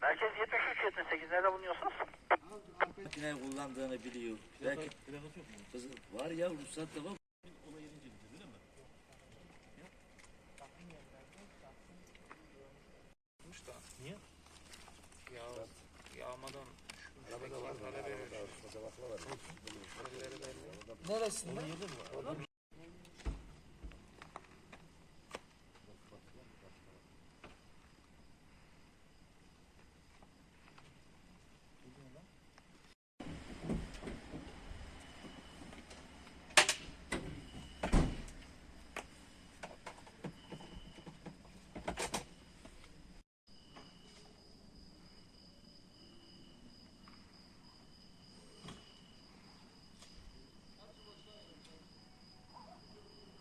Merkez 73-78 nerede bulunuyorsunuz? Makineyi kullandığını biliyor. Belki kızım var ya, ruhsat da var. Niye? Yağmadan arabada var mı? Neresinden?